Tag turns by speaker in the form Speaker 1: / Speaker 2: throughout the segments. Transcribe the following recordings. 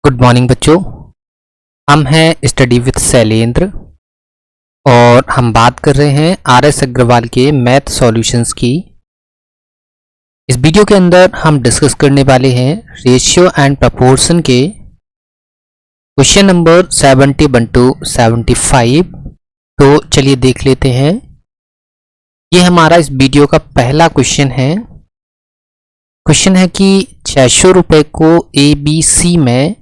Speaker 1: Good morning बच्चों। हम हैं स्टडी विद शैलेंद्र और हम बात कर रहे हैं आर.एस. अग्रवाल के मैथ सॉल्यूशंस की। इस वीडियो के अंदर हम डिस्कस करने वाले हैं रेशियो एंड प्रपोर्शन के क्वेश्चन नंबर 71 to 75। तो चलिए देख लेते हैं। ये हमारा इस वीडियो का पहला क्वेश्चन है। क्वेश्चन है कि 600 रुपये को ABC में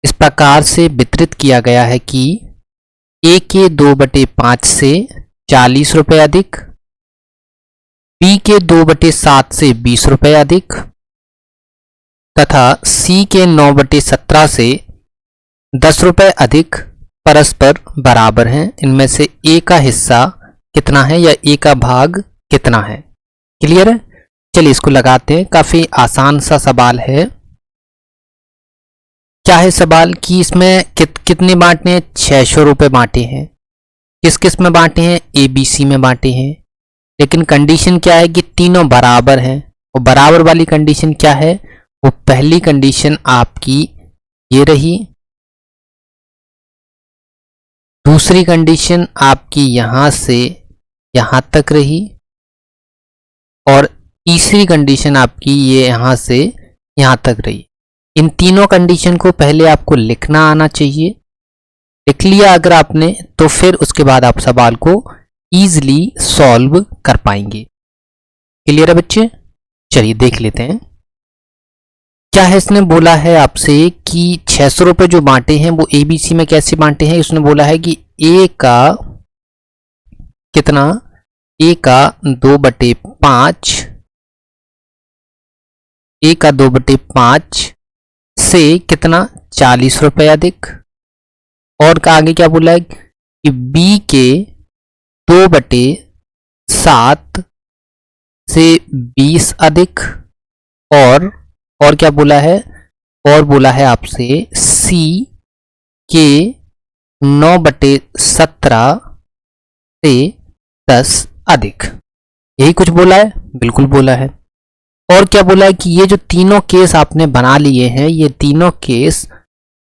Speaker 1: इस प्रकार से वितरित किया गया है कि A के 2/5 से 40 रुपये अधिक, B के 2/7 से 20 रुपये अधिक तथा C के 9/17 से 10 रुपये अधिक परस्पर बराबर हैं। इनमें से A का हिस्सा कितना है या A का भाग कितना है। क्लियर है? चलिए इसको लगाते हैं। काफी आसान सा सवाल है। क्या है सवाल कि इसमें कितने बांटे हैं? 600 रुपये बांटे हैं। किस किस में बांटे हैं? ABC में बांटे हैं। लेकिन कंडीशन क्या है कि तीनों बराबर हैं। और बराबर वाली कंडीशन क्या है? वो पहली कंडीशन आपकी ये रही, दूसरी कंडीशन आपकी यहां से यहां तक रही और तीसरी कंडीशन आपकी ये यहां से यहां तक रही। इन तीनों कंडीशन को पहले आपको लिखना आना चाहिए। लिख लिया अगर आपने तो फिर उसके बाद आप सवाल को इजीली सॉल्व कर पाएंगे। क्लियर है बच्चे? चलिए देख लेते हैं क्या है। इसने बोला है आपसे कि 600 रुपये जो बांटे हैं वो ABC में कैसे बांटे हैं। उसने बोला है कि A का कितना, A का 2/5, A का 2/5 से कितना 40 रुपये अधिक, और आगे क्या बोला है कि B के 2/7 से 20 अधिक, और क्या बोला है, और बोला है आपसे C के 9/17 से 10 अधिक। यही कुछ बोला है? बिल्कुल बोला है। और क्या बोला है कि ये जो तीनों केस आपने बना लिए हैं, ये तीनों केस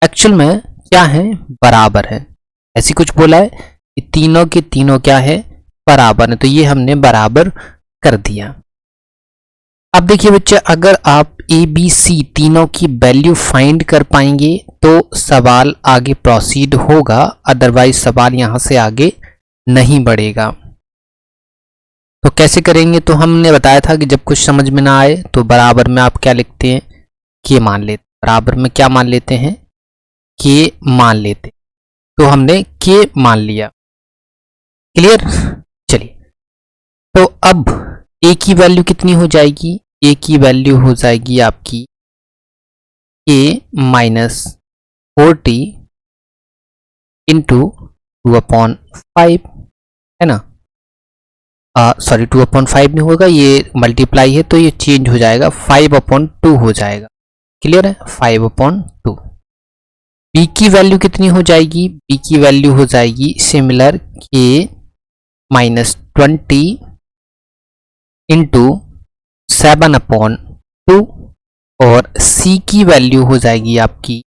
Speaker 1: एक्चुअल में क्या हैं? बराबर है। ऐसी कुछ बोला है कि तीनों के तीनों क्या है? बराबर है। तो ये हमने बराबर कर दिया। अब देखिए बच्चे, अगर आप ABC तीनों की वैल्यू फाइंड कर पाएंगे तो सवाल आगे प्रोसीड होगा, अदरवाइज सवाल यहां से आगे नहीं बढ़ेगा। तो कैसे करेंगे? तो हमने बताया था कि जब कुछ समझ में ना आए तो बराबर में आप क्या लिखते हैं? के मान लेते। बराबर में क्या मान लेते हैं? के मान लेते। तो हमने के मान लिया। क्लियर? चलिए, तो अब A की वैल्यू कितनी हो जाएगी? A की वैल्यू हो जाएगी आपकी A -40 इंटू 2/5, है ना। सॉरी 2/5 नहीं होगा, ये मल्टीप्लाई है तो ये चेंज हो जाएगा, 5/2 हो जाएगा। क्लियर है? 5/2। B की वैल्यू कितनी हो जाएगी? B की वैल्यू हो जाएगी सिमिलर K -20 इंटू 7/2, और C की वैल्यू हो जाएगी आपकी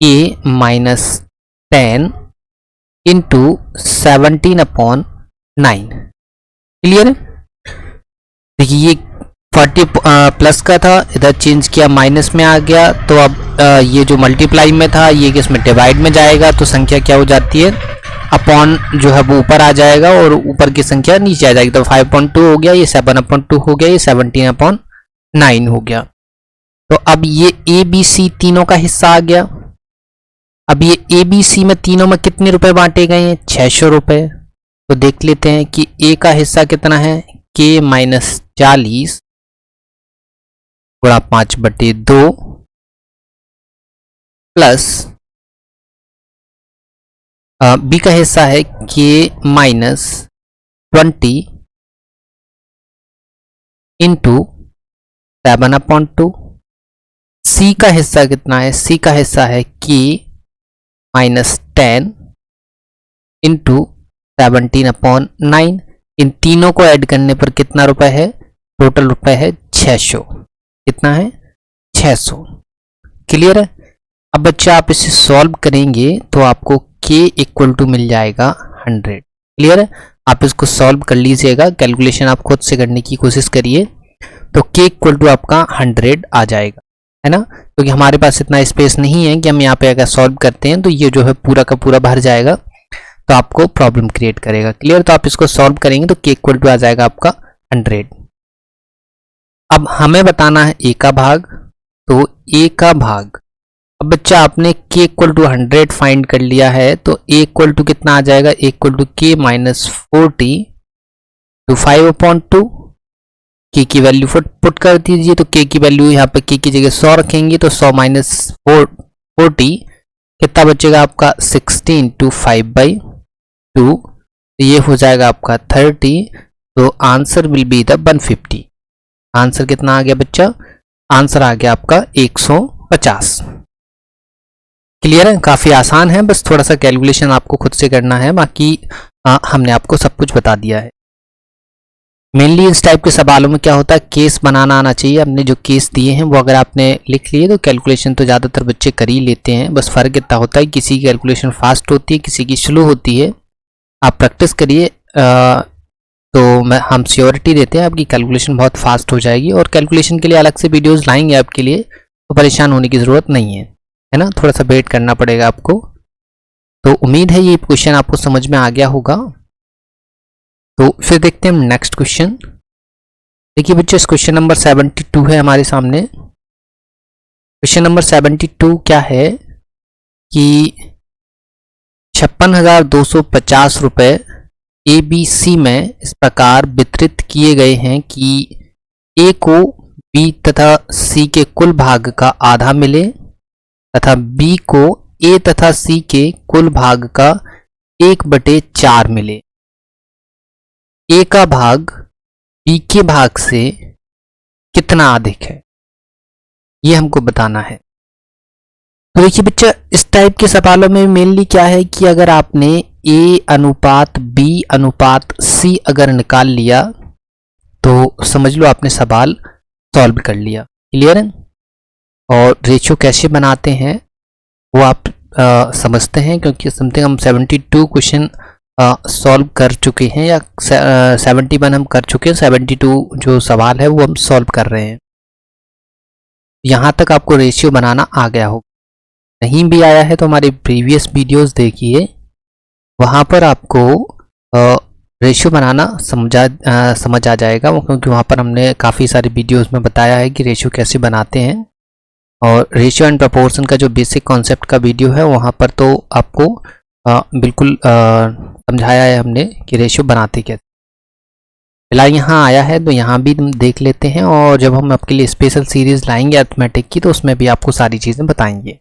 Speaker 1: K -10 इंटू 17/9। क्लियर है? देखिए ये 40 प्लस का था, इधर चेंज किया माइनस में आ गया, तो अब ये जो मल्टीप्लाई में था ये इसमें डिवाइड में जाएगा, तो संख्या क्या हो जाती है? अपॉन जो है वो ऊपर आ जाएगा और ऊपर की संख्या नीचे आ जाएगी। तो 5/2 हो गया, ये 7/2 हो गया, ये 17/9 हो गया। तो अब ये ABC तीनों का हिस्सा आ गया। अब ये ABC में तीनों में कितने रुपए बांटे गए हैं? 600 रुपये। तो देख लेते हैं कि A का हिस्सा कितना है? K -40 गुणा 5/2 प्लस B का हिस्सा है K -20 इंटू 7/2। C का हिस्सा कितना है? C का हिस्सा है K -10 इंटू 17/9। इन तीनों को ऐड करने पर कितना रुपए है? टोटल रुपए है 600। कितना है? 600। क्लियर है? अब बच्चा आप इसे सॉल्व करेंगे तो आपको k इक्वल टू मिल जाएगा 100। क्लियर है? आप इसको सॉल्व कर लीजिएगा, कैलकुलेशन आप खुद से करने की कोशिश करिए, तो k इक्वल टू आपका 100 आ जाएगा, है ना। क्योंकि हमारे पास इतना स्पेस नहीं है कि हम यहाँ पे अगर सॉल्व करते हैं तो ये जो है पूरा का पूरा भर जाएगा, तो आपको प्रॉब्लम क्रिएट करेगा। क्लियर? तो आप इसको सॉल्व करेंगे तो k इक्वल टू आ जाएगा आपका 100। अब हमें बताना है a का भाग, तो a का भाग, अब बच्चा आपने k इक्वल टू 100 फाइंड कर लिया है, तो a इक्वल टू कितना आ जाएगा, a equal to k minus 40 to 5/2। k की वैल्यू पुट कर दीजिए, तो k की वैल्यू यहाँ पे k की जगह 100 रखेंगे, तो 100 माइनस 40 कितना बचेगा आपका 16 टू 5/2, तो ये हो जाएगा आपका 30। तो answer will be the 150। Answer कितना आ गया बच्चा? आंसर आ गया आपका 150। क्लियर है? काफी आसान है, बस थोड़ा सा कैलकुलेशन आपको खुद से करना है, बाकी हमने आपको सब कुछ बता दिया है। मेनली इस टाइप के सवालों में क्या होता है, केस बनाना आना चाहिए। हमने जो केस दिए हैं वो अगर आपने लिख लिए तो कैलकुलेशन तो ज़्यादातर बच्चे कर ही लेते हैं, बस फ़र्क इतना होता है किसी की कैलकुलेशन फास्ट होती है, किसी की स्लो होती है। आप प्रैक्टिस करिए तो हम श्योरिटी देते हैं आपकी कैलकुलेशन बहुत फास्ट हो जाएगी, और कैलकुलेशन के लिए अलग से वीडियोज़ लाएंगे आपके लिए, तो परेशान होने की ज़रूरत नहीं है ना। थोड़ा सा वेट करना पड़ेगा आपको। तो उम्मीद है ये क्वेश्चन आपको समझ में आ गया होगा। तो फिर देखते हैं हम नेक्स्ट क्वेश्चन। देखिए बच्चे, इस क्वेश्चन नंबर 72 है हमारे सामने। क्वेश्चन नंबर 72 क्या है कि 56,250 रुपये ABC में इस प्रकार वितरित किए गए हैं कि A को B तथा C के कुल भाग का आधा मिले तथा B को A तथा C के कुल भाग का 1/4 मिले। A का भाग B के भाग से कितना अधिक है, ये हमको बताना है। तो देखिए बच्चा, इस टाइप के सवालों में मेनली क्या है कि अगर आपने A अनुपात B अनुपात C अगर निकाल लिया तो समझ लो आपने सवाल सॉल्व कर लिया। क्लियर है? और रेशियो कैसे बनाते हैं वो आप समझते हैं, क्योंकि समथिंग हम 72 क्वेश्चन सॉल्व कर चुके हैं, या 71 हम कर चुके हैं, 72 जो सवाल है वो हम सॉल्व कर रहे हैं। यहाँ तक आपको रेशियो बनाना आ गया हो, नहीं भी आया है तो हमारे प्रीवियस वीडियोस देखिए, वहाँ पर आपको रेशियो बनाना समझ आ जाएगा, क्योंकि वहाँ पर हमने काफ़ी सारे वीडियोस में बताया है कि रेशियो कैसे बनाते हैं। और रेशियो एंड प्रपोर्शन का जो बेसिक कॉन्सेप्ट का वीडियो है वहाँ पर तो आपको बिल्कुल समझाया है हमने कि रेशियो बनाते कैसे। फिलहाल यहाँ आया है तो यहाँ भी देख लेते हैं, और जब हम आपके लिए स्पेशल सीरीज लाएंगे अर्थमेटिक की तो उसमें भी आपको सारी चीज़ें बताएंगे।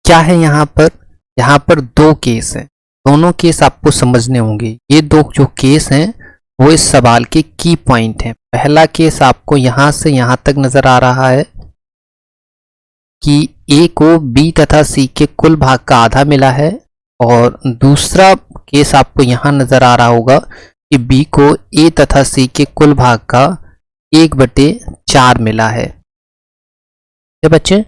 Speaker 1: क्या है यहाँ पर दो केस हैं, दोनों केस आपको समझने होंगे। ये दो जो केस हैं वो इस सवाल के की पॉइंट हैं। पहला केस आपको यहाँ से यहाँ तक नज़र आ रहा है कि A को B तथा C के कुल भाग का आधा मिला है, और दूसरा केस आपको यहाँ नज़र आ रहा होगा कि B को A तथा C के कुल भाग का 1/4 मिला है। ये बच्चे,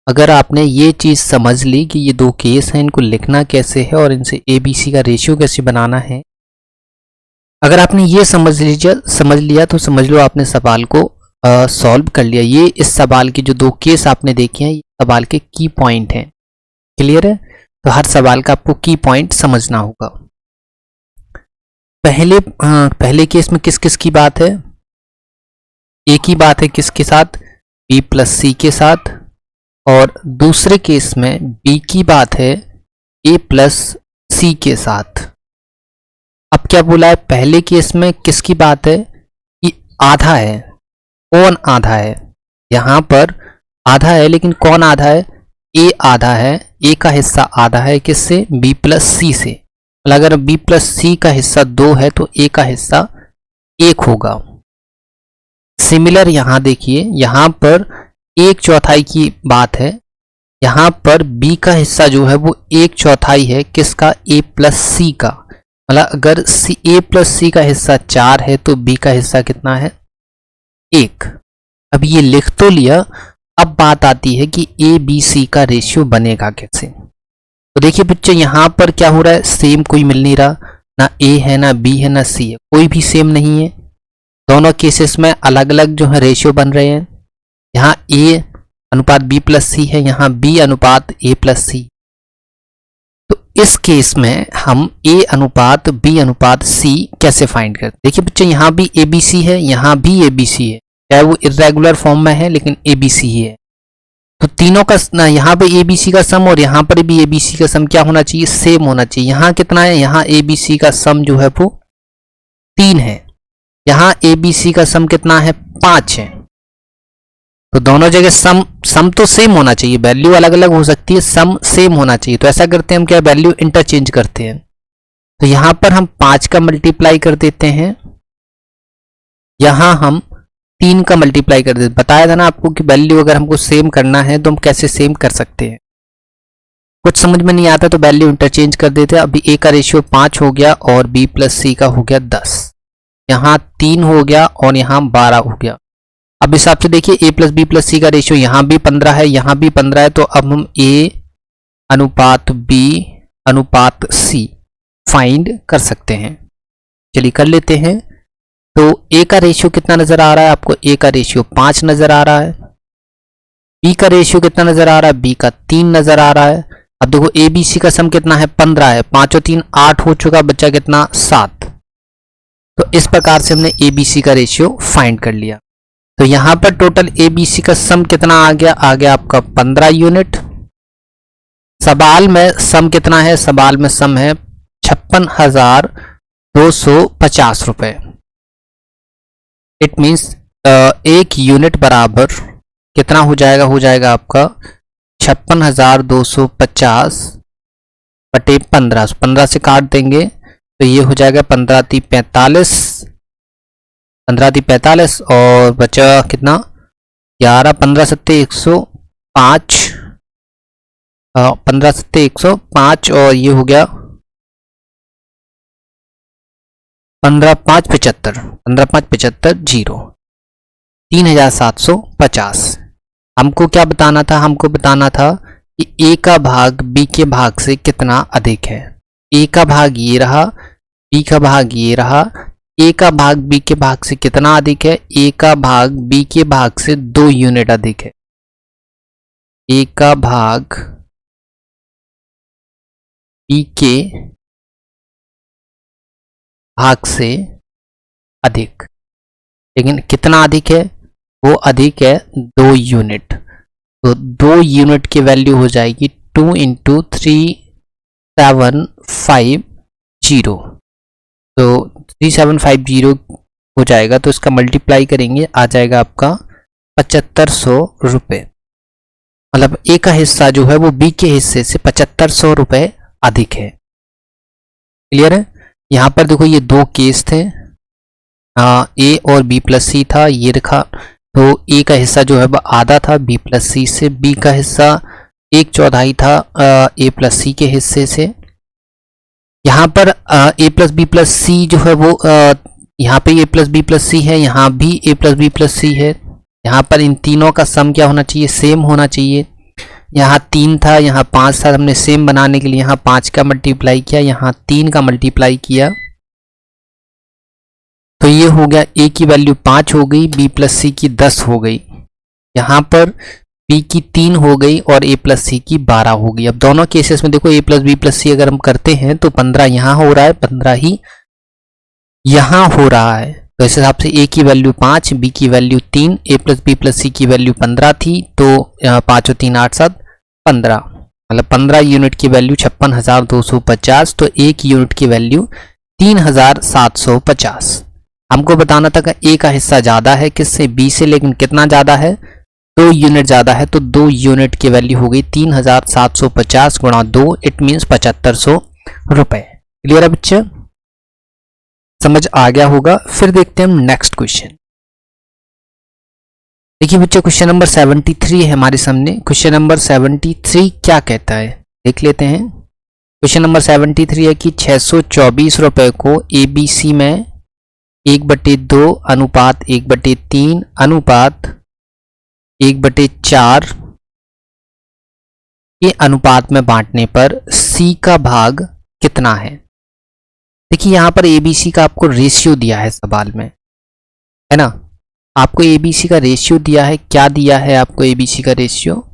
Speaker 1: अगर आपने ये चीज़ समझ ली कि ये दो केस हैं, इनको लिखना कैसे है और इनसे ABC का रेशियो कैसे बनाना है, अगर आपने ये समझ लिया तो समझ लो आपने सवाल को सॉल्व कर लिया। ये इस सवाल के जो दो केस आपने देखे हैं, ये सवाल के की पॉइंट हैं। क्लियर है? तो हर सवाल का आपको की पॉइंट समझना होगा। पहले केस में किस किस की बात है? A की बात है किसके साथ? B प्लस C के साथ। और दूसरे केस में B की बात है A प्लस C के साथ। अब क्या बोला है? पहले केस में किसकी बात है कि आधा है। कौन आधा है? यहाँ पर आधा है, लेकिन कौन आधा है? A आधा है। A का हिस्सा आधा है किससे? B प्लस C से। अगर B प्लस C का हिस्सा 2 है तो A का हिस्सा 1 होगा। सिमिलर यहाँ देखिए, यहाँ पर 1/4 की बात है। यहाँ पर B का हिस्सा जो है वो 1/4 है किसका? A प्लस C का। मतलब अगर A प्लस C का हिस्सा 4 है तो B का हिस्सा कितना है? 1। अब ये लिख तो लिया, अब बात आती है कि ए बी सी का रेशियो बनेगा कैसे। तो देखिए बच्चे यहाँ पर क्या हो रहा है, सेम कोई मिल नहीं रहा, ना ए है ना बी है ना सी है, कोई भी सेम नहीं है। दोनों केसेस में अलग अलग जो है रेशियो बन रहे हैं। यहाँ ए अनुपात बी प्लस सी है, यहाँ बी अनुपात ए प्लस सी। तो इस केस में हम ए अनुपात बी अनुपात सी कैसे फाइंड करते हैं। देखिए बच्चे यहाँ भी ए बी सी है, यहाँ भी ए बी सी है, चाहे वो इर्रेगुलर फॉर्म में है लेकिन ए बी सी ही है। तो तीनों का यहाँ पे ए बी सी का सम और यहाँ पर भी ए बी सी का सम क्या होना चाहिए, सेम होना चाहिए। यहाँ कितना है, यहाँ ए बी सी का सम जो है वो 3 है, यहाँ ए बी सी का सम कितना है 5 है। तो दोनों जगह सम तो सेम होना चाहिए, वैल्यू अलग अलग हो सकती है, सम सेम होना चाहिए। तो ऐसा करते हैं हम क्या, वैल्यू इंटरचेंज करते हैं। तो यहाँ पर हम 5 का मल्टीप्लाई कर देते हैं, यहाँ हम 3 का मल्टीप्लाई कर देते। बताया था ना आपको कि वैल्यू अगर हमको सेम करना है तो हम कैसे सेम कर सकते हैं। कुछ समझ में नहीं आता तो वैल्यू इंटरचेंज कर देते हैं। अभी ए का रेशियो 5 हो गया और बी प्लस सी का हो गया 10, यहाँ 3 हो गया और यहाँ 12 हो गया। अब इस हिसाब से देखिए ए प्लस बी प्लस सी का रेशियो यहाँ भी 15 है, यहाँ भी 15 है। तो अब हम ए अनुपात बी अनुपात सी फाइंड कर सकते हैं। चलिए कर लेते हैं। तो ए का रेशियो कितना नजर आ रहा है आपको, ए का रेशियो 5 नजर आ रहा है। बी का रेशियो कितना नजर आ रहा है, बी का 3 नजर आ रहा है। अब देखो ए बी सी का सम कितना है 15 है, 5 और 3 8 हो चुका, बच्चा कितना 7। तो इस प्रकार से हमने ए बी सी का रेशियो फाइंड कर लिया। तो यहां पर टोटल ए बी सी का सम कितना आ गया आपका 15 यूनिट। सवाल में सम कितना है, सवाल में सम है 56,250 रुपए। इट मीन्स 1 यूनिट बराबर कितना हो जाएगा आपका 56,250 बटे 15। 15 से काट देंगे तो ये हो जाएगा 15 × 45, 15 × 45 और बचा कितना 11, 15 × 7 105, 15 × 7 105 और ये हो गया 15 × 5 75, 15 × 5 75 0, 3750। हमको क्या बताना था, हमको बताना था कि ए का भाग बी के भाग से कितना अधिक है। ए का भाग ये रहा, बी का भाग ये रहा। ए का भाग बी के भाग से कितना अधिक है, ए का भाग बी के भाग से 2 यूनिट अधिक है। ए का भाग बी के भाग से अधिक, लेकिन कितना अधिक है, वो अधिक है 2 यूनिट। तो 2 यूनिट की वैल्यू हो जाएगी 2 × 3750। तो 3750 हो जाएगा, तो इसका मल्टीप्लाई करेंगे आ जाएगा आपका 7500 रुपये। मतलब ए का हिस्सा जो है वो बी के हिस्से से 7500 रुपये अधिक है। क्लियर है। यहाँ पर देखो ये 2 केस थे, ए और बी प्लस सी था, ये रखा। तो ए का हिस्सा जो है वो आधा था बी प्लस सी से, बी का हिस्सा 1/4 था ए प्लस सी के हिस्से से। यहाँ पर ए प्लस बी प्लस सी जो है वो यहाँ पे ए प्लस बी प्लस सी है, यहाँ भी ए प्लस बी प्लस सी है। यहाँ पर इन तीनों का सम क्या होना चाहिए, सेम होना चाहिए। यहाँ 3 था, यहाँ 5 था, हमने सेम बनाने के लिए यहाँ 5 का मल्टीप्लाई किया, यहाँ 3 का मल्टीप्लाई किया। तो ये हो गया ए की वैल्यू 5 हो गई, बी प्लस सी की 10 हो गई, यहाँ पर बी की 3 हो गई और ए प्लस सी की 12 हो गई। अब दोनों केसेस में देखो ए प्लस बी प्लस सी अगर हम करते हैं तो 15 यहाँ हो रहा है, 15 ही यहाँ हो रहा है। तो इस हिसाब से ए की वैल्यू 5, बी की वैल्यू 3, ए प्लस बी प्लस सी की वैल्यू 15 थी। तो 5 और 3 8 7 15, मतलब 15 यूनिट की वैल्यू 56,250। तो एक यूनिट की वैल्यू 3750। हमको बताना था कि ए का हिस्सा ज़्यादा है किससे, बी से, लेकिन कितना ज़्यादा है, 2 यूनिट ज़्यादा है। तो 2 यूनिट की वैल्यू हो गई 3750 गुणा 2, इट मीन्स 7500 रुपये। क्लियर है बच्चे, समझ आ गया होगा। फिर देखते हैं हम नेक्स्ट क्वेश्चन। देखिए बच्चे क्वेश्चन नंबर 73 है हमारे सामने। क्वेश्चन नंबर 73 क्या कहता है देख लेते हैं। क्वेश्चन नंबर 73 है कि 624 रुपये को ABC में 1/2 अनुपात 1/3 अनुपात 1/4 के अनुपात में बांटने पर C का भाग कितना है। देखिए यहाँ पर ABC का आपको रेशियो दिया है सवाल में, है ना। आपको ABC का रेशियो दिया है, क्या दिया है आपको ABC का रेशियो,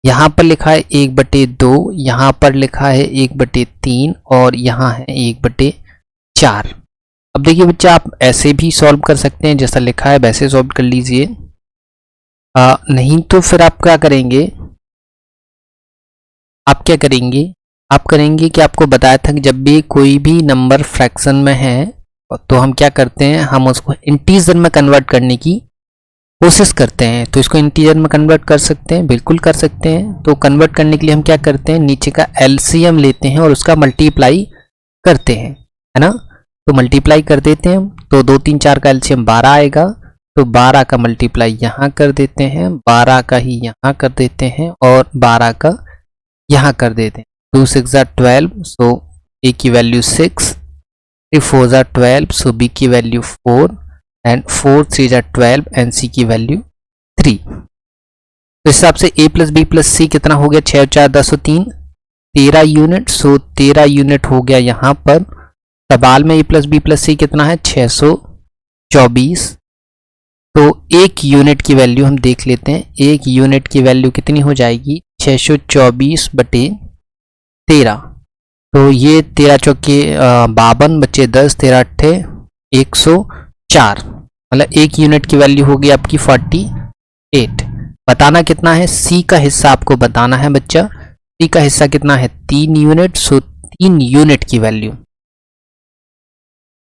Speaker 1: यहाँ पर लिखा है 1/2, यहाँ पर लिखा है 1/3 और यहाँ है 1/4। अब देखिए बच्चा, आप ऐसे भी सॉल्व कर सकते हैं, जैसा लिखा है वैसे सॉल्व कर लीजिए। नहीं तो फिर आप क्या करेंगे, आप करेंगे कि आपको बताया था कि जब भी कोई भी नंबर फ्रैक्शन में है तो हम क्या करते हैं, हम उसको इंटीजर में कन्वर्ट करने की कोशिश करते हैं। तो इसको इंटीजर में कन्वर्ट कर सकते हैं, बिल्कुल कर सकते हैं। तो कन्वर्ट करने के लिए हम क्या करते हैं, नीचे का एलसीएम लेते हैं और उसका मल्टीप्लाई करते हैं, है ना। तो मल्टीप्लाई कर देते हैं हम, तो 2 3 4 का एलसीएम 12 आएगा। तो 12 का मल्टीप्लाई यहाँ कर देते हैं, 12 का ही यहाँ कर देते हैं और 12 का यहाँ कर देते हैं। 2 6 12, सो ए की वैल्यू 6, 3 4 12, सो बी की वैल्यू 4 एंड 4 3 12 एंड सी की वैल्यू 3। तो इस हिसाब से a प्लस बी प्लस सी कितना हो गया, 6 4 10 3, 13 यूनिट। सो 13 यूनिट हो गया यहाँ पर। सवाल में a प्लस बी प्लस सी कितना है, 624। तो 1 यूनिट की वैल्यू हम देख लेते हैं, 1 यूनिट की वैल्यू कितनी हो जाएगी, 624/13। तो ये 13 चौके 52 बच्चे 10, 13 अट्ठे 104, मतलब 1 यूनिट की वैल्यू होगी आपकी 48। बताना कितना है, सी का हिस्सा आपको बताना है बच्चा। सी का हिस्सा कितना है, 3 यूनिट। सो 3 यूनिट की वैल्यू,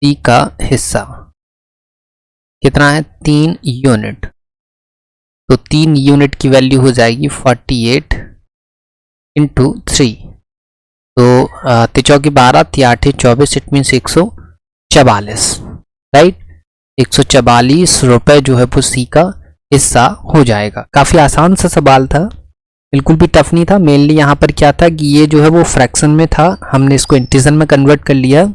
Speaker 1: सी का हिस्सा कितना है, 3 यूनिट। तो 3 यूनिट की वैल्यू हो जाएगी 48 × 3। तो 3 12, 8 24, इट मीन्स 144, राइट। 144 रुपए जो है वो सी का हिस्सा हो जाएगा। काफ़ी आसान सा सवाल था, बिल्कुल भी टफ नहीं था। मेनली यहाँ पर क्या था कि ये जो है वो फ्रैक्शन में था, हमने इसको इंटीजर में कन्वर्ट कर लिया,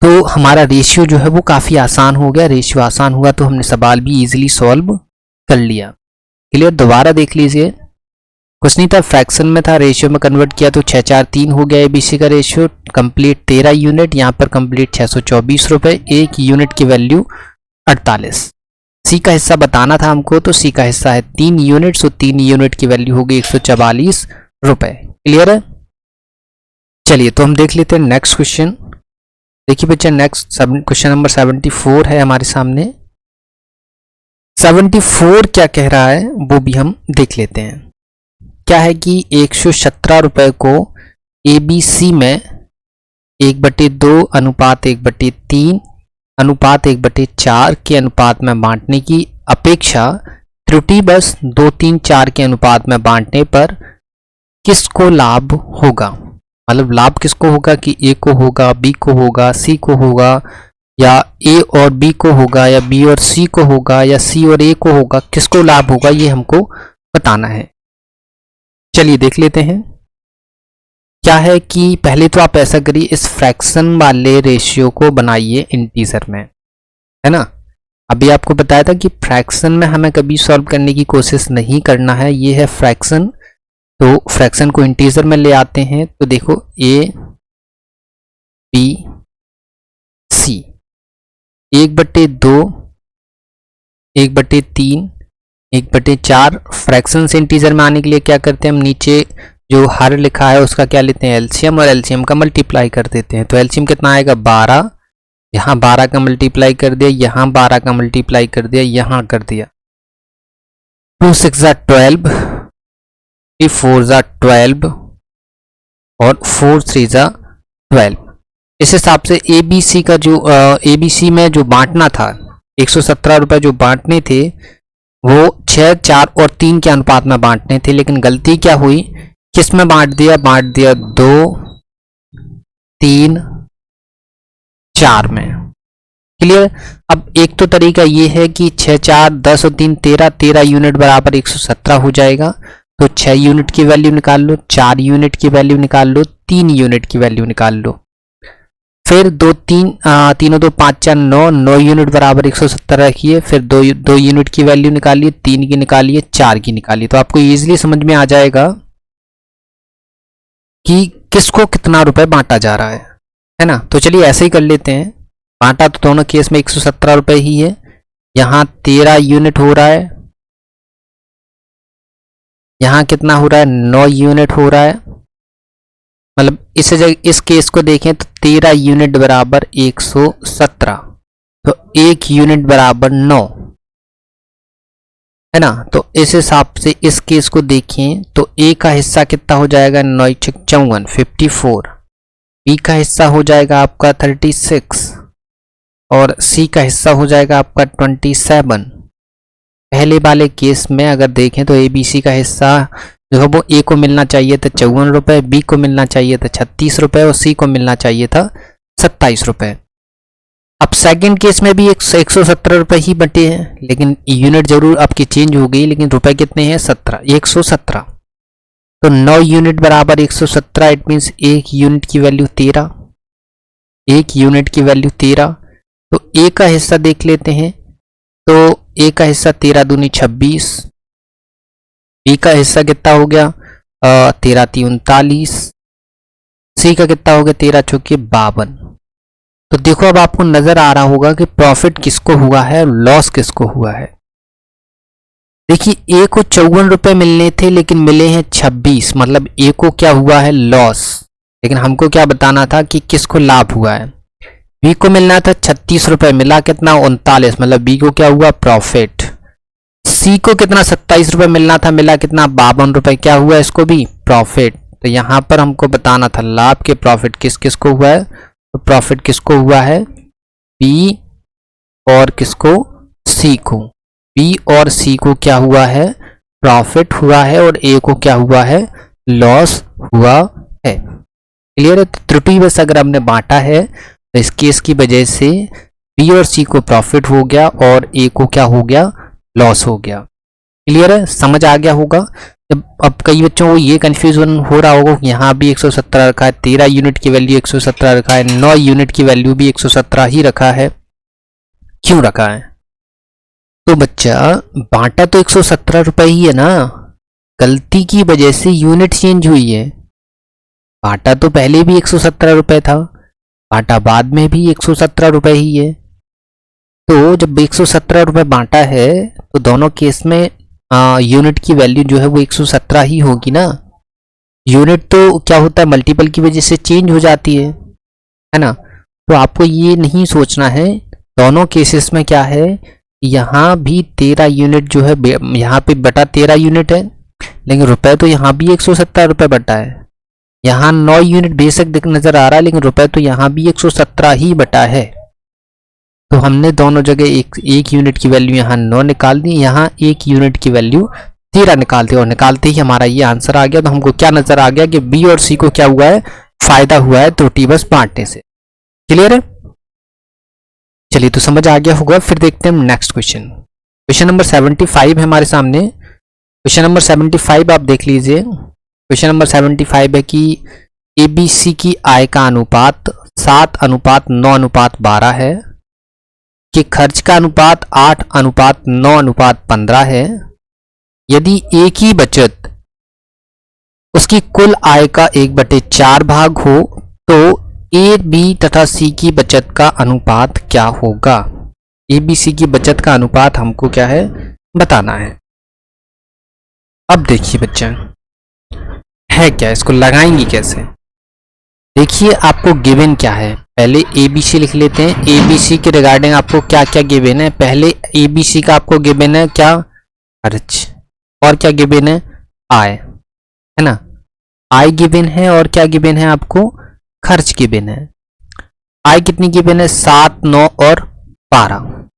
Speaker 1: तो हमारा रेशियो जो है वो काफ़ी आसान हो गया। रेशियो आसान हुआ तो हमने सवाल भी इजीली सॉल्व कर लिया। क्लियर, दोबारा देख लीजिए। कुछ नहीं था, फ्रैक्शन में था, रेशियो में कन्वर्ट किया तो 6 4 3 हो गया एबीसी का रेशियो। कंप्लीट 13 यूनिट, यहाँ पर कंप्लीट 624 रुपए। 1 यूनिट की वैल्यू 48। सी का हिस्सा बताना था हमको, तो सी का हिस्सा है 3 यूनिट। सो 3 यूनिट की वैल्यू होगी 144 रुपए। क्लियर है। चलिए तो हम देख लेते हैं नेक्स्ट क्वेश्चन। देखिए बच्चा, नेक्स्ट क्वेश्चन नंबर 74 है हमारे सामने। 74 क्या कह रहा है वो भी हम देख लेते हैं। क्या है कि 117 रुपए को ABC में 1/2 अनुपात 1/3 अनुपात 1/4 के अनुपात में बांटने की अपेक्षा त्रुटि बस 2 3 4 के अनुपात में बांटने पर किसको लाभ होगा। मतलब लाभ किसको होगा कि A को होगा, B को होगा, C को होगा, या A और B को होगा, या B और C को होगा, या C और A को होगा। किसको लाभ होगा ये हमको बताना है। चलिए देख लेते हैं। क्या है कि पहले तो आप ऐसा करिए, इस फ्रैक्शन वाले रेशियो को बनाइए इंटीजर में, है ना। अभी आपको बताया था कि फ्रैक्शन में हमें कभी सॉल्व करने की कोशिश नहीं करना है। ये है फ्रैक्शन, तो फ्रैक्शन को इंटीजर में ले आते हैं। तो देखो A B C 1/2 1/3 1/4। फ्रैक्शन से इंटीजर में आने के लिए क्या करते हैं, हम नीचे जो हर लिखा है उसका क्या लेते हैं, एलसीएम, और एलसीएम का मल्टीप्लाई कर देते हैं। तो एलसीएम कितना आएगा 12, यहाँ 12 का मल्टीप्लाई कर दिया, यहाँ 12 का मल्टीप्लाई कर दिया, यहाँ कर दिया। 2 6 12, 3 4 12 और 4 3 12। इस हिसाब से ABC का जो ABC में जो बांटना था 117 रुपए जो बांटने थे वो 6 4 और 3 के अनुपात में बांटने थे, लेकिन गलती क्या हुई, किस में बांट दिया 2 3 4 में। क्लियर। अब एक तो तरीका ये है कि 6 4 10 और 3 13, 13 यूनिट बराबर 117 हो जाएगा। तो 6 यूनिट की वैल्यू निकाल लो, 4 यूनिट की वैल्यू निकाल लो, 3 यूनिट की वैल्यू निकाल लो। फिर तीनों दो 5 4 9, 9 यूनिट बराबर 170 रखिए, फिर दो यूनिट की वैल्यू निकालिए, 3 की निकालिए, 4 की निकालिए, तो आपको इजीली समझ में आ जाएगा कि किसको कितना रुपए बांटा जा रहा है ना। तो चलिए ऐसे ही कर लेते हैं। बांटा तो दोनों केस में 117 रुपए ही है। यहाँ 13 यूनिट हो रहा है, यहाँ कितना हो रहा है, 9 यूनिट हो रहा है। मतलब इस केस को देखें तो 13 यूनिट बराबर 117, तो 1 यूनिट बराबर 9 है ना। तो इस हिसाब से इस केस को देखें तो ए का हिस्सा कितना हो जाएगा, 9 54 54, बी का हिस्सा हो जाएगा आपका 36 और सी का हिस्सा हो जाएगा आपका 27। पहले वाले केस में अगर देखें तो ए बी सी का हिस्सा जो है वो ए को मिलना चाहिए था 54 रुपये, बी को मिलना चाहिए था 36 रुपये और सी को मिलना चाहिए था 27 रुपये। अब सेकंड केस में भी 117 रुपये ही बटे हैं, लेकिन यूनिट जरूर आपकी चेंज हो गई, लेकिन रुपए कितने हैं, 117। तो 9 यूनिट बराबर 117, इट मीन्स 1 यूनिट की वैल्यू 13, 1 यूनिट की वैल्यू 13। तो ए का हिस्सा देख लेते हैं, तो ए का हिस्सा 13 दूनी 26, बी का हिस्सा कितना हो गया 13 × 39, सी का कितना हो गया 13 × 52। तो देखो अब आपको नजर आ रहा होगा कि प्रॉफिट किसको हुआ है और लॉस किसको हुआ है। देखिए ए को 54 रुपए मिलने थे लेकिन मिले हैं 26, मतलब ए को क्या हुआ है, लॉस। लेकिन हमको क्या बताना था कि किसको लाभ हुआ है। बी को मिलना था 36 रुपए, मिला कितना 39, मतलब बी को क्या हुआ, प्रॉफिट। सी को कितना 27 रुपए मिलना था, मिला कितना 52 रुपए, क्या हुआ इसको भी, प्रॉफिट। तो यहां पर हमको बताना था लाभ के प्रॉफिट किस किस को हुआ है। तो प्रॉफिट किसको हुआ है, बी और किसको, सी को। बी और सी को क्या हुआ है, प्रॉफिट हुआ है, और ए को क्या हुआ है, लॉस हुआ है। क्लियर है। त्रुटि बस अगर हमने बांटा है तो इस केस की वजह से बी और सी को प्रॉफिट हो गया और ए को क्या हो गया, लॉस हो गया। क्लियर है, समझ आ गया होगा। अब कई बच्चों को ये कंफ्यूजन हो रहा होगा कि यहाँ भी 117 रखा है, 13 यूनिट की वैल्यू 117 रखा है, 9 यूनिट की वैल्यू भी 117 ही रखा है, क्यों रखा है। तो बच्चा बांटा तो 117 रुपए ही है ना, गलती की वजह से यूनिट चेंज हुई है। बांटा तो पहले भी 117 रुपए था, बांटा बाद में भी 117 रुपए ही है। तो जब 117 रुपए बांटा है तो दोनों केस में यूनिट की वैल्यू जो है वो 117 ही होगी ना। यूनिट तो क्या होता है, मल्टीपल की वजह से चेंज हो जाती है ना। तो आपको ये नहीं सोचना है, दोनों केसेस में क्या है, यहाँ भी 13 यूनिट जो है, यहाँ पे बटा 13 यूनिट है, लेकिन रुपए तो यहाँ भी 117 रुपए बटा है। यहाँ 9 यूनिट बेशक नजर आ रहा है, लेकिन रुपए तो यहाँ भी 117 ही बटा है। तो हमने दोनों जगह एक यूनिट की वैल्यू यहाँ 9 निकाल दी, यहाँ 1 यूनिट की वैल्यू 13 निकाल दी, और निकालते ही हमारा ये आंसर आ गया। तो हमको क्या नजर आ गया कि बी और सी को क्या हुआ है, फायदा हुआ है त्रुटि बस बांटने से। क्लियर है, चलिए तो समझ आ गया होगा। फिर देखते हैं नेक्स्ट क्वेश्चन। क्वेश्चन नंबर 75 है हमारे सामने। क्वेश्चन नंबर 75 आप देख लीजिए। क्वेश्चन नंबर 75 है कि एबीसी की आय का अनुपात 7:9:12 है, कि खर्च का अनुपात 8:9:15 है। यदि ए की बचत उसकी कुल आय का 1/4 भाग हो तो ए बी तथा सी की बचत का अनुपात क्या होगा। ए बी सी की बचत का अनुपात हमको क्या है, बताना है। अब देखिए बच्चा है क्या, इसको लगाएंगे कैसे। देखिए आपको गिवन क्या है, पहले एबीसी लिख लेते हैं। एबीसी के रिगार्डिंग आपको क्या क्या गिवन है। पहले एबीसी का आपको गिवन है क्या, खर्च, और क्या गिवन है, आय, है ना। आय गिवन है और क्या गिवन है आपको, खर्च गिवन है। आय कितनी गिवन है, 7, 9 और 12।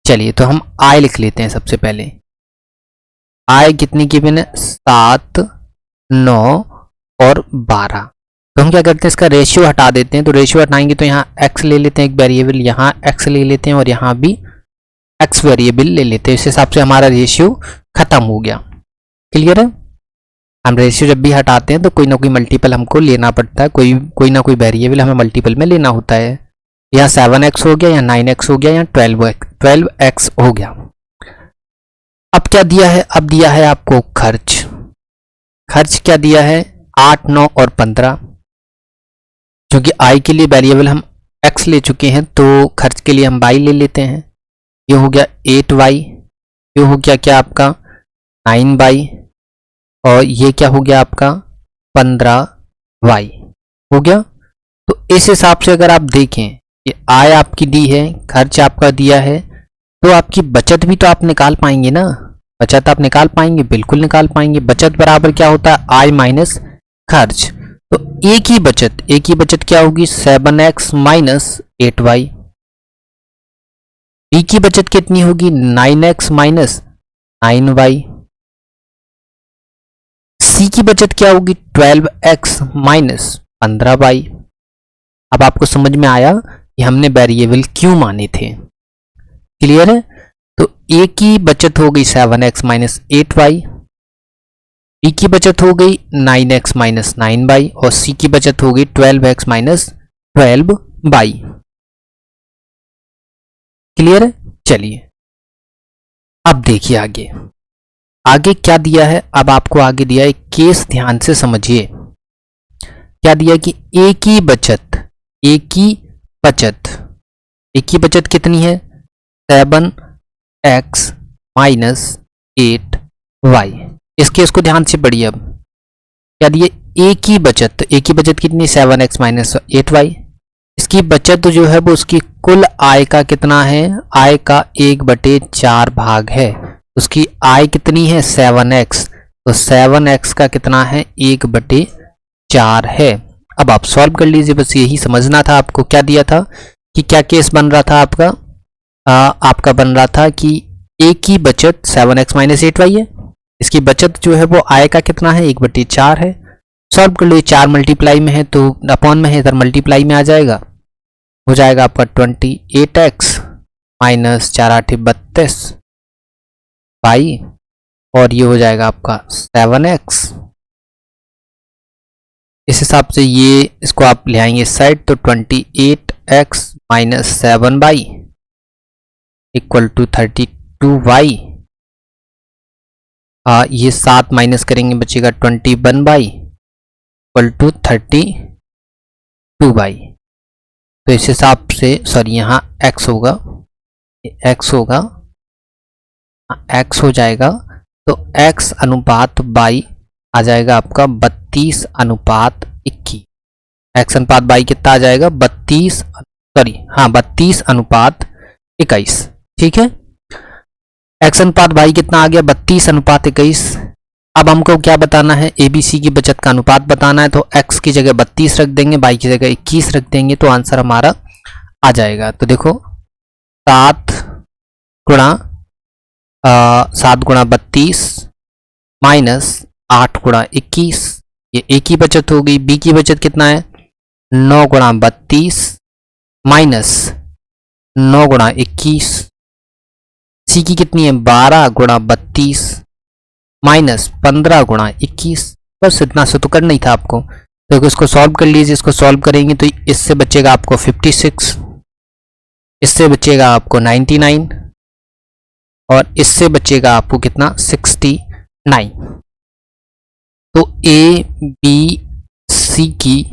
Speaker 1: चलिए तो हम आय लिख लेते हैं सबसे पहले। आय कितनी गिवन है, 7, 9 और 12। तो हम क्या करते हैं, इसका रेशियो हटा देते हैं। तो रेशियो हटाएंगे तो यहाँ x ले लेते हैं एक वेरिएबल, यहाँ x ले लेते हैं और यहाँ भी x वेरिएबल ले लेते हैं। इस हिसाब से हमारा रेशियो खत्म हो गया। क्लियर है। हम रेशियो जब भी हटाते हैं तो कोई ना कोई मल्टीपल हमको लेना पड़ता है, कोई ना कोई वेरिएबल हमें मल्टीपल में लेना होता है। या 7x हो गया, या 9x हो गया, या 12x हो गया। अब क्या दिया है? अब दिया है आपको खर्च। खर्च क्या दिया है? 8, 9 और 15। क्योंकि i के लिए वेरिएबल हम x ले चुके हैं तो खर्च के लिए हम y ले लेते हैं। ये हो गया 8y, ये हो गया क्या आपका 9y, और ये क्या हो गया आपका 15y हो गया। तो इस हिसाब से अगर आप देखें, ये आय आपकी दी है, खर्च आपका दिया है, तो आपकी बचत भी तो आप निकाल पाएंगे ना। बचत आप निकाल पाएंगे, बिल्कुल निकाल पाएंगे। बचत बराबर क्या होता है? आय माइनस खर्च। तो एक ही बचत क्या होगी? 7x minus 8y। बी की बचत कितनी होगी? 9x minus 9y। सी की बचत क्या होगी? 12x minus 15y। अब आपको समझ में आया कि हमने वेरिएबल क्यों माने थे। क्लियर है? तो ए की बचत हो गई 7x माइनस 8y, बी की बचत हो गई 9x माइनस 9y, और सी की बचत हो गई 12x माइनस 12y। क्लियर है? चलिए अब देखिए आगे आगे क्या दिया है। अब आपको आगे दिया है केस, ध्यान से समझिए। क्या दिया कि ए की बचत कितनी है? 7x minus 8y। इस केस को ध्यान से पढ़िए। अब क्या दिए? ए की बचत कितनी? 7x minus 8y। इसकी बचत जो है वो उसकी कुल आय का कितना है? आय का 1/4 भाग है। उसकी आय कितनी है? 7x। तो 7x का कितना है? 1/4 है। अब आप सॉल्व कर लीजिए, बस यही समझना था आपको। क्या दिया था कि क्या केस बन रहा था आपका? आपका बन रहा था कि ए की बचत 7x माइनस 8y है, इसकी बचत जो है वो आय का कितना है? 1/4 है। सॉल्व कर लो, 4 मल्टीप्लाई में है तो अपॉन में है, इधर मल्टीप्लाई में आ जाएगा। हो जाएगा आपका 28x माइनस 4 8 32 y, और ये हो जाएगा आपका 7x। इस हिसाब से ये इसको आप ले आएंगे साइड, तो 28x minus 7y equal to 32y। ये 7 माइनस करेंगे, बचेगा 21y इक्वल टू 32y। तो इस हिसाब से सॉरी यहाँ x होगा, x होगा, x हो जाएगा। तो x अनुपात y आ जाएगा आपका 32:21। x अनुपात y कितना आ जाएगा? 32:21। ठीक है, x अनुपात y कितना आ गया? 32:21। अब हमको क्या बताना है? ABC की बचत का अनुपात बताना है। तो x की जगह 32 रख देंगे, y की जगह 21 रख देंगे, तो आंसर हमारा आ जाएगा। तो देखो 7 गुणा 32 माइनस 8 गुणा 21, ये ए की बचत हो गई। बी की बचत कितना है? 9 गुणा 32 माइनस 9 गुणा 21। सी की कितनी है? 12 गुणा 32 माइनस 15 गुणा 21। बस इतना से तो करना ही था आपको। तो इसको सॉल्व कर लीजिए। इसको सॉल्व करेंगे तो इससे बचेगा आपको 56, इससे बचेगा आपको 99, और इससे बचेगा आपको कितना? 69। तो ए बी सी की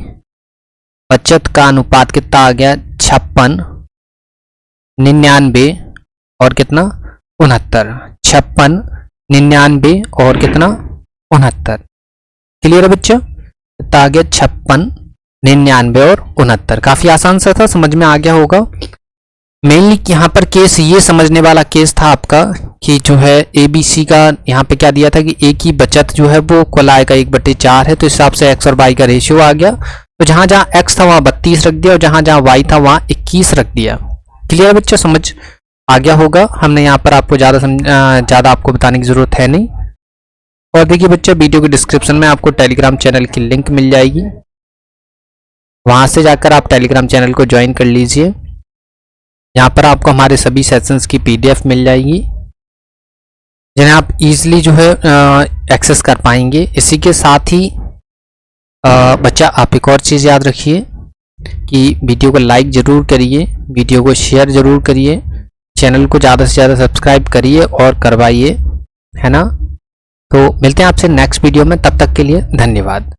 Speaker 1: बचत का अनुपात कितना आ गया? 56, 99 और कितना? 69। 56, 99 और कितना? 69। क्लियर है बच्चा? कितना आ गया? 56, 99 और 69। काफी आसान सा था, समझ में आ गया होगा। मेनली यहाँ पर केस ये समझने वाला केस था आपका कि जो है ABC का यहाँ पे क्या दिया था कि ए की बचत जो है वो कुल आय का 1/4 है। तो इस हिसाब से x और y का रेशियो आ गया। तो जहां जहां x था वहां 32 रख दिया, और जहां जहां y था वहां 21 रख दिया। क्लियर बच्चा? समझ आ गया होगा। हमने यहाँ पर आपको ज़्यादा आपको बताने की ज़रूरत है नहीं। और देखिए बच्चा, वीडियो के डिस्क्रिप्शन में आपको टेलीग्राम चैनल की लिंक मिल जाएगी, वहां से जाकर आप टेलीग्राम चैनल को ज्वाइन कर लीजिए। यहाँ पर आपको हमारे सभी सेशंस की PDF मिल जाएगी। जिन्हें आप इजीली जो है एक्सेस कर पाएंगे। इसी के साथ ही बच्चा आप एक और चीज़ याद रखिए कि वीडियो को लाइक ज़रूर करिए, वीडियो को शेयर ज़रूर करिए, चैनल को ज़्यादा से ज़्यादा सब्सक्राइब करिए और करवाइए, है ना। तो मिलते हैं आपसे नेक्स्ट वीडियो में, तब तक के लिए धन्यवाद।